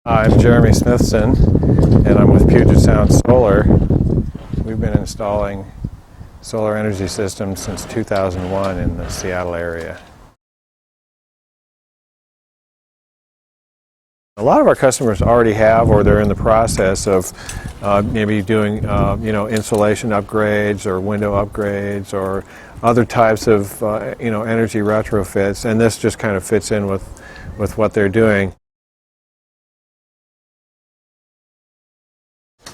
I'm Jeremy Smithson, and I'm with Puget Sound Solar. We've been installing solar energy systems since 2001 in the Seattle area. A lot of our customers already have, or they're in the process of maybe doing insulation upgrades or window upgrades or other types of energy retrofits, and this just kind of fits in with what they're doing.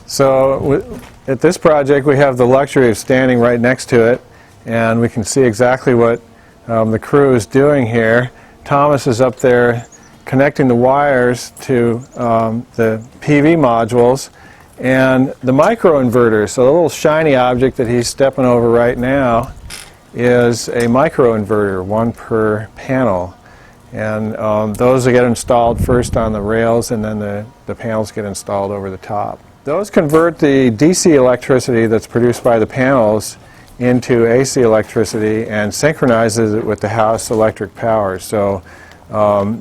So at this project we have the luxury of standing right next to it, and we can see exactly what the crew is doing here. Thomas is up there connecting the wires to the PV modules and the microinverter. So the little shiny object that he's stepping over right now is a microinverter, one per panel. And those get installed first on the rails, and then the panels get installed over the top. Those convert the DC electricity that's produced by the panels into AC electricity and synchronizes it with the house electric power. So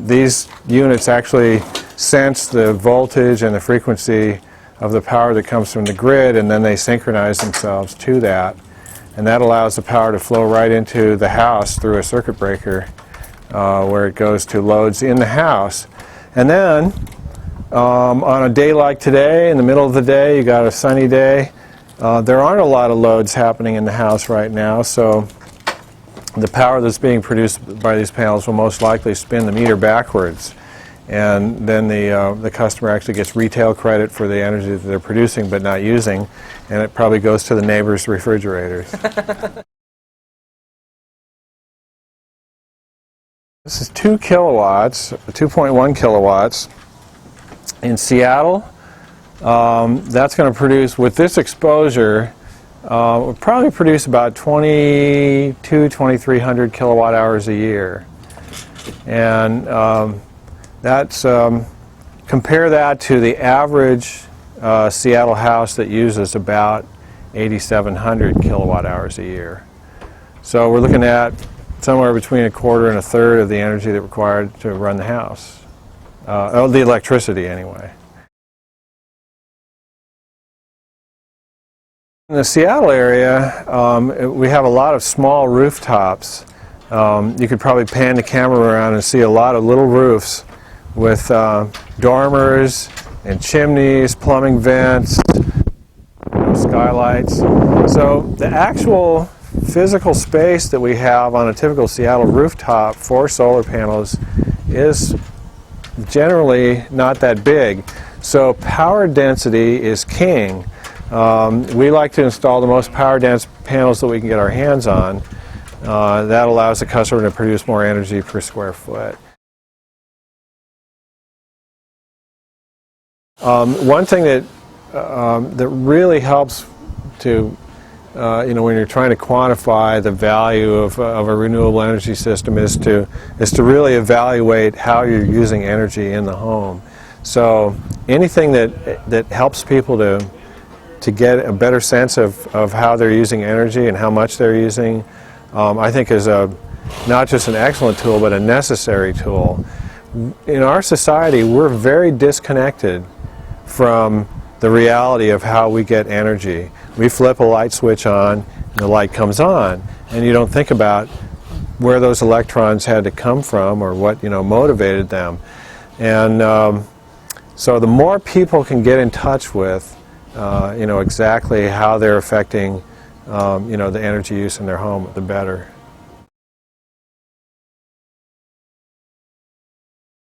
these units actually sense the voltage and the frequency of the power that comes from the grid, and then they synchronize themselves to that. And that allows the power to flow right into the house through a circuit breaker where it goes to loads in the house. And then on a day like today, in the middle of the day, you got a sunny day, there aren't a lot of loads happening in the house right now, so the power that's being produced by these panels will most likely spin the meter backwards, and then the customer actually gets retail credit for the energy that they're producing but not using, and it probably goes to the neighbors' refrigerators. This is 2 kilowatts, 2.1 kilowatts. In Seattle, that's going to produce, with this exposure, we'll probably produce about 2,300 kilowatt hours a year. And compare that to the average Seattle house that uses about 8,700 kilowatt hours a year. So we're looking at somewhere between a quarter and a third of the energy that's required to run the house. The electricity anyway. In the Seattle area, we have a lot of small rooftops. You could probably pan the camera around and see a lot of little roofs with dormers and chimneys, plumbing vents, skylights. So the actual physical space that we have on a typical Seattle rooftop for solar panels is generally not that big. So power density is king. We like to install the most power dense panels that we can get our hands on. That allows the customer to produce more energy per square foot. One thing that really helps to when you're trying to quantify the value of a renewable energy system is to really evaluate how you're using energy in the home. So anything that helps people to get a better sense of how they're using energy and how much they're using, I think is not just an excellent tool, but a necessary tool. In our society, we're very disconnected from the reality of how we get energy. We flip a light switch on, and the light comes on, and you don't think about where those electrons had to come from or what motivated them. And so the more people can get in touch with exactly how they're affecting the energy use in their home, the better.